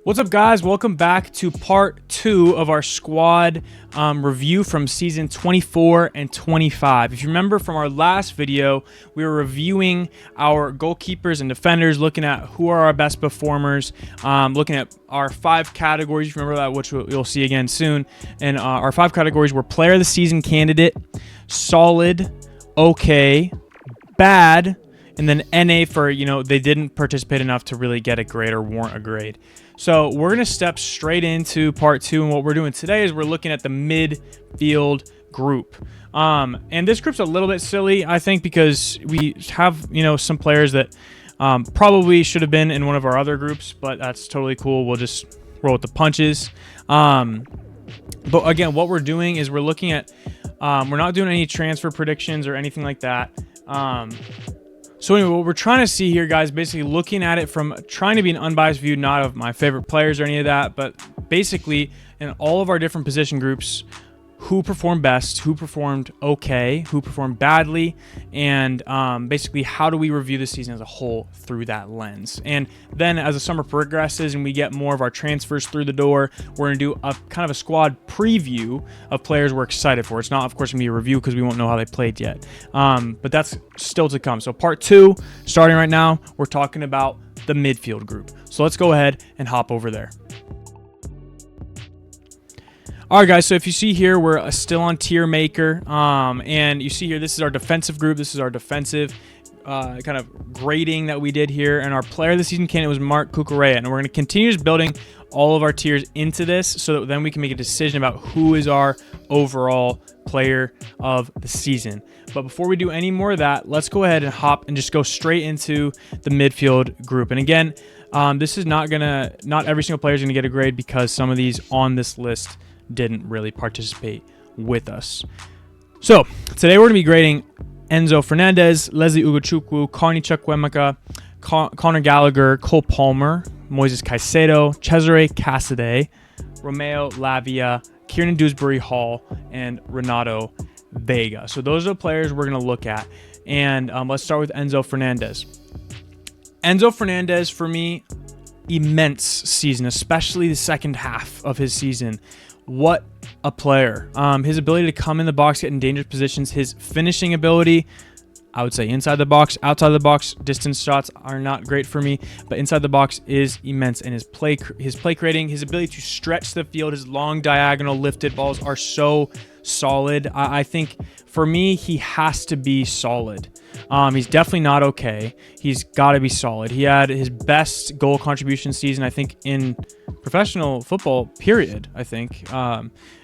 What's up, guys? Welcome back to part 2 of our squad review from season 24 and 25. If you remember from our last video, we were reviewing our goalkeepers and defenders, looking at who are our best performers, looking at our 5 categories. If you remember that, which you'll see again soon. And our 5 categories were player of the season candidate, solid, okay, bad, and then NA for, they didn't participate enough to really get a grade or warrant a grade. So we're going to step straight into part 2, and what we're doing today is we're looking at the midfield group. And this group's a little bit silly, I think, because we have, some players that probably should have been in one of our other groups, but that's totally cool. We'll just roll with the punches. But again, what we're doing is we're looking at, we're not doing any transfer predictions or anything like that. So anyway, what we're trying to see here, guys, basically looking at it from trying to be an unbiased view, not of my favorite players or any of that, but basically in all of our different position groups, who performed best, who performed okay, who performed badly, and basically how do we review the season as a whole through that lens. And then as the summer progresses and we get more of our transfers through the door, we're going to do a kind of a squad preview of players we're excited for. It's not, of course, going to be a review because we won't know how they played yet. But that's still to come. So part 2, starting right now, we're talking about the midfield group. So let's go ahead and hop over there. All right, guys, so if you see here, we're still on tier maker, and you see here, this is our defensive group. This is our defensive kind of grading that we did here, and our player of the season candidate was Mark Cucurella, and we're going to continue just building all of our tiers into this so that then we can make a decision about who is our overall player of the season. But before we do any more of that, let's go ahead and hop and just go straight into the midfield group. And again, this is not every single player is going to get a grade because some of these on this list didn't really participate with us. So today we're going to be grading Enzo Fernandez, Leslie Ugochukwu, Carney Chukwuemeka, Connor Gallagher, Cole Palmer, Moises Caicedo, Cesare Casadei, Romeo Lavia, Kieran Dewsbury Hall, and Renato Vega. So those are the players we're going to look at. And let's start with Enzo Fernandez. Enzo Fernandez, for me, immense season, especially the second half of his season. What a player. His ability to come in the box, get in dangerous positions, his finishing ability, I would say inside the box, outside the box, distance shots are not great for me, but inside the box is immense. And his play creating, his ability to stretch the field, his long diagonal lifted balls are so solid. I think for me, he has to be solid. He's definitely not okay. He's got to be solid. He had his best goal contribution season, I think, in professional football, period, I think.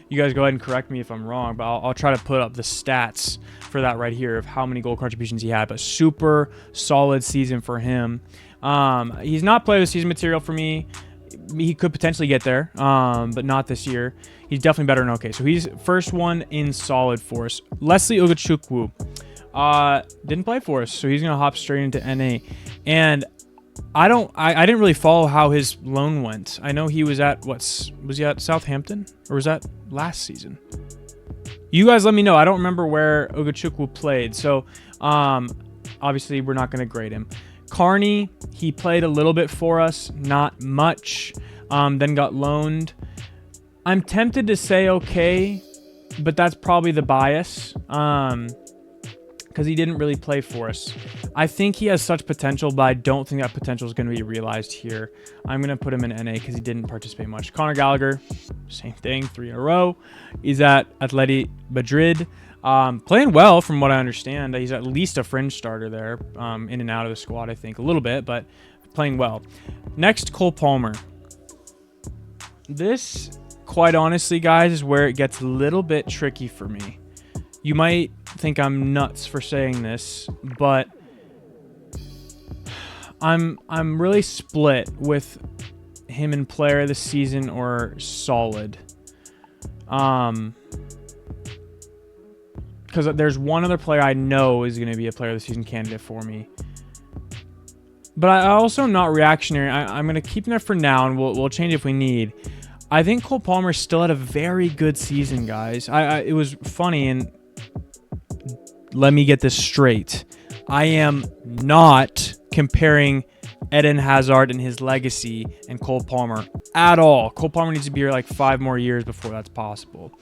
You guys go ahead and correct me if I'm wrong, but I'll try to put up the stats for that right here of how many goal contributions he had. But super solid season for him. He's not player of the season material for me. He could potentially get there, but not this year. He's definitely better than okay. So he's first one in solid for us. Leslie Ugochukwu didn't play for us, so he's gonna hop straight into NA. And I didn't really follow how his loan went. I know he was at was he at Southampton, or was that last season? You guys let me know. I don't remember where Ugochukwu played, so obviously we're not gonna grade him. Carney, he played a little bit for us, not much, then got loaned. I'm tempted to say okay, but that's probably the bias, because he didn't really play for us. I think he has such potential, but I don't think that potential is going to be realized here. I'm going to put him in NA because he didn't participate much. Connor Gallagher, same thing, 3 in a row. He's at Atleti Madrid. Playing well from what I understand. He's at least a fringe starter there, in and out of the squad, I think. A little bit, but playing well. Next, Cole Palmer. This, quite honestly, guys, is where it gets a little bit tricky for me. You might think I'm nuts for saying this, but I'm really split with him in player of the season or solid. Because there's one other player I know is going to be a player of the season candidate for me. But I also am not reactionary. I'm going to keep him there for now, and we'll change if we need. I think Cole Palmer still had a very good season, guys. It was funny, and let me get this straight. I am not comparing Eden Hazard and his legacy and Cole Palmer at all. Cole Palmer needs to be here like 5 more years before that's possible.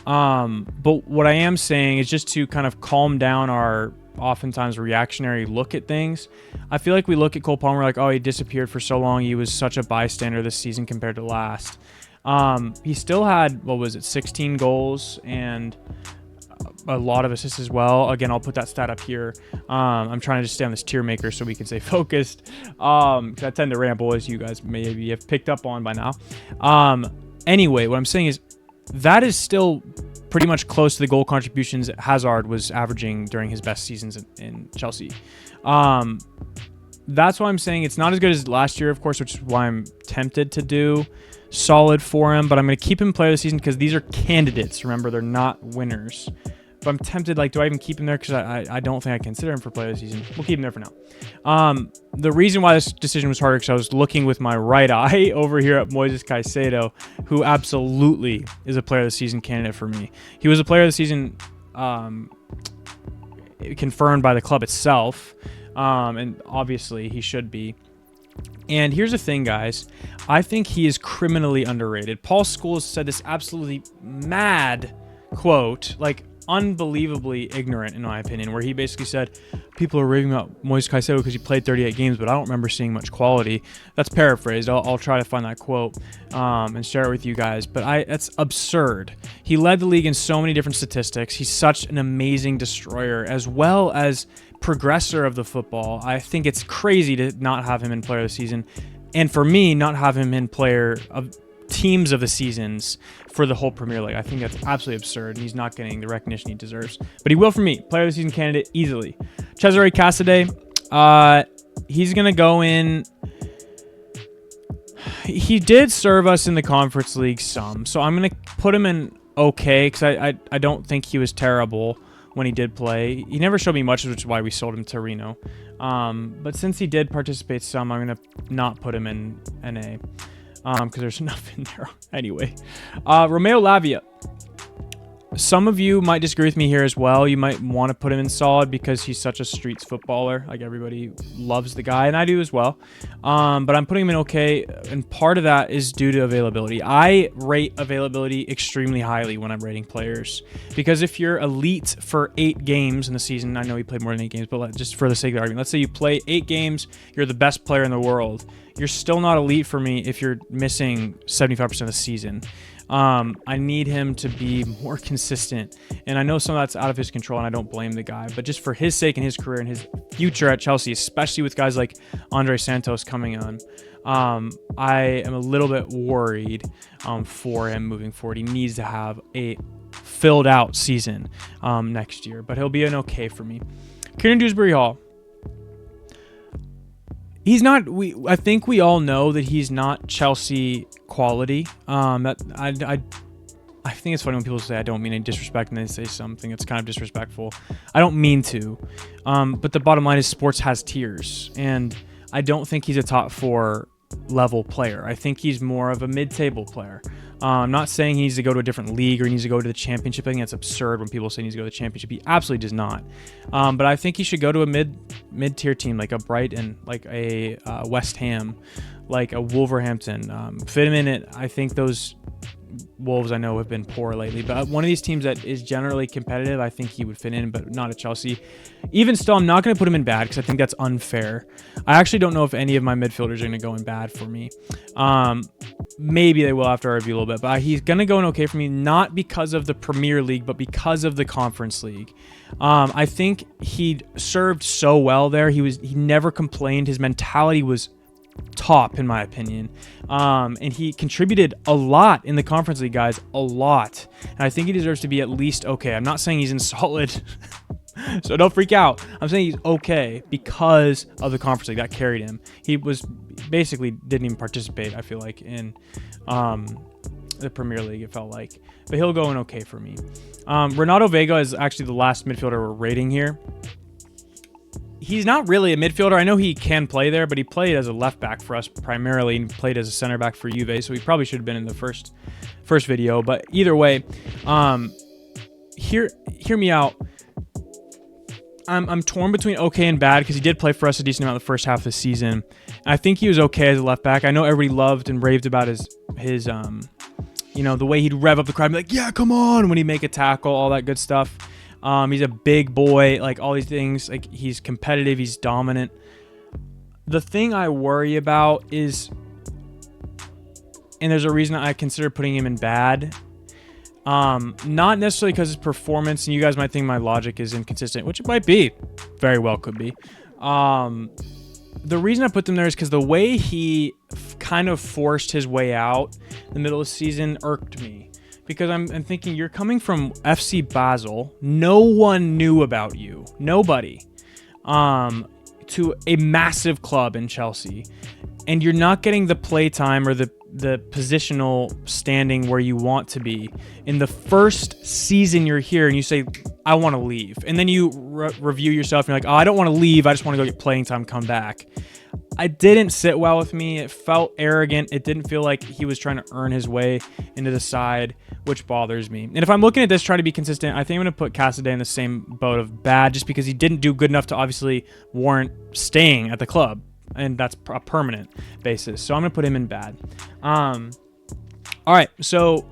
But what I am saying is just to kind of calm down our oftentimes reactionary look at things. I feel like we look at Cole Palmer like, oh, he disappeared for so long. He was such a bystander this season compared to last. He still had, 16 goals and a lot of assists as well. Again, I'll put that stat up here. I'm trying to just stay on this tier maker so we can stay focused. 'Cause I tend to ramble, as you guys maybe have picked up on by now. Anyway, what I'm saying is that is still pretty much close to the goal contributions Hazard was averaging during his best seasons in Chelsea. That's why I'm saying it's not as good as last year, of course, which is why I'm tempted to do solid for him. But I'm going to keep him player of the season because these are candidates. Remember, they're not winners. But I'm tempted, like, do I even keep him there? Because I don't think I consider him for player of the season. We'll keep him there for now. The reason why this decision was harder because I was looking with my right eye over here at Moises Caicedo, who absolutely is a player of the season candidate for me. He was a player of the season confirmed by the club itself. And obviously he should be. And here's the thing, guys. I think he is criminally underrated. Paul Scholes said this absolutely mad quote, like unbelievably ignorant in my opinion, where he basically said, people are raving about Moises Caicedo because he played 38 games, but I don't remember seeing much quality. That's paraphrased. I'll try to find that quote and share it with you guys. But that's absurd. He led the league in so many different statistics. He's such an amazing destroyer as well as progressor of the football. I think it's crazy to not have him in player of the season. And for me, not have him in player of teams of the seasons for the whole Premier League. I think that's absolutely absurd, and he's not getting the recognition he deserves. But he will for me. Player of the season candidate easily. Cesare Casadei, he's going to go in. He did serve us in the Conference League some, so I'm going to put him in okay because I don't think he was terrible when he did play. He never showed me much, which is why we sold him to Reno. But since he did participate some, I'm going to not put him in NA. Because there's enough in there anyway. Romeo Lavia. Some of you might disagree with me here as well. You might want to put him in solid because he's such a streets footballer. Like, everybody loves the guy, and I do as well. But I'm putting him in okay, and part of that is due to availability. I rate availability extremely highly when I'm rating players, because if you're elite for 8 games in the season, I know he played more than 8 games, but just for the sake of the argument, let's say you play 8 games, you're the best player in the world. You're still not elite for me if you're missing 75% of the season. I need him to be more consistent, and I know some of that's out of his control, and I don't blame the guy, but just for his sake and his career and his future at Chelsea, especially with guys like Andre Santos coming on, I am a little bit worried for him moving forward. He needs to have a filled out season next year, but he'll be an okay for me. Kieran Dewsbury-Hall. He's not. I think we all know that he's not Chelsea quality. I think it's funny when people say I don't mean any disrespect and they say something that's kind of disrespectful. I don't mean to. But the bottom line is sports has tiers, and I don't think he's a top 4 level player. I think he's more of a mid-table player. I'm not saying he needs to go to a different league or he needs to go to the championship. I think that's absurd when people say he needs to go to the championship. He absolutely does not. But I think he should go to a mid-tier team like a Brighton, like a West Ham, like a Wolverhampton. Fit him in it. I think those Wolves I know have been poor lately, but one of these teams that is generally competitive, I think he would fit in, but not at Chelsea. Even still, I'm not going to put him in bad because I think that's unfair. I actually don't know if any of my midfielders are going to go in bad for me. Maybe they will after I review a little bit, but he's going to go in okay for me, not because of the Premier League, but because of the Conference League. I think he served so well there. He never complained. His mentality was top, in my opinion, and he contributed a lot in the Conference League, guys, a lot, and I think he deserves to be at least okay. I'm not saying he's in solid, so don't freak out. I'm saying he's okay because of the Conference League that carried him. He was basically didn't even participate, I feel like, in the Premier League, it felt like, but he'll go in okay for me. Renato Vega is actually the last midfielder we're rating here. He's not really a midfielder. I know he can play there, but he played as a left back for us primarily and played as a center back for Juve, so he probably should have been in the first video. But either way, hear me out. I'm torn between okay and bad because he did play for us a decent amount the first half of the season. And I think he was okay as a left back. I know everybody loved and raved about his you know, the way he'd rev up the crowd and be like, yeah, come on, when he'd make a tackle, all that good stuff. He's a big boy, like all these things. Like, he's competitive, he's dominant. The thing I worry about is, and there's a reason I consider putting him in bad, not necessarily because his performance, and you guys might think my logic is inconsistent, which it might be, very well could be. The reason I put them there is because the way he kind of forced his way out in the middle of the season irked me. Because I'm thinking, you're coming from FC Basel, no one knew about you, nobody, to a massive club in Chelsea, and you're not getting the play time or the positional standing where you want to be in the first season you're here, and you say, I want to leave, and then you review yourself and you're like, oh, I don't want to leave, I just want to go get playing time, come back. It didn't sit well with me. It felt arrogant. It didn't feel like he was trying to earn his way into the side, which bothers me. And if I'm looking at this, trying to be consistent, I think I'm going to put Cassidy in the same boat of bad, just because he didn't do good enough to obviously warrant staying at the club, and that's a permanent basis. So I'm going to put him in bad. All right, so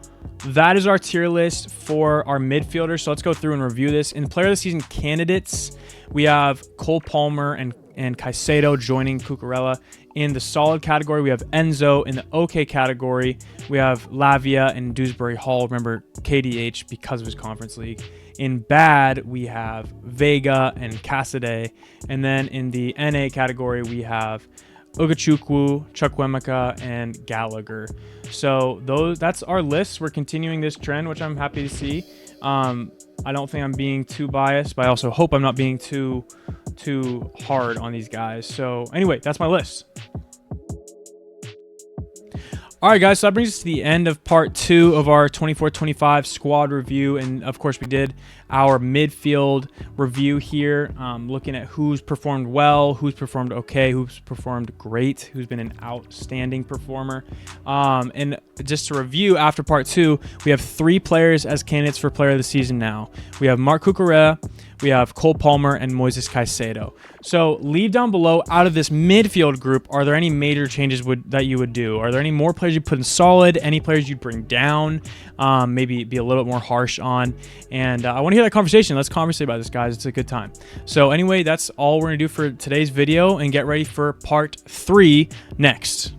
that is our tier list for our midfielders. So let's go through and review this. In player of the season candidates, we have Cole Palmer and Caicedo joining Cucurella. In the solid category, we have Enzo. In the okay category, we have Lavia and Dewsbury Hall. Remember, KDH because of his Conference League. In bad, we have Vega and Cassidy. And then in the NA category, we have Ugachukwu, Chukwuemeka, and Gallagher. So that's our list. We're continuing this trend, which I'm happy to see. I don't think I'm being too biased, but I also hope I'm not being too hard on these guys. So anyway, that's my list. All right, guys, so that brings us to the end of part 2 of our 24-25 squad review. And, of course, we did our midfield review here, looking at who's performed well, who's performed okay, who's performed great, who's been an outstanding performer. And just to review, after part 2, we have 3 players as candidates for player of the season now. We have Marc Cucurella, we have Cole Palmer, and Moises Caicedo. So leave down below, out of this midfield group, are there any major changes that you would do? Are there any more players you put in solid? Any players you'd bring down? Maybe be a little bit more harsh on? And I want to hear that conversation. Let's conversate about this, guys. It's a good time. So anyway, that's all we're going to do for today's video, and get ready for part 3 next.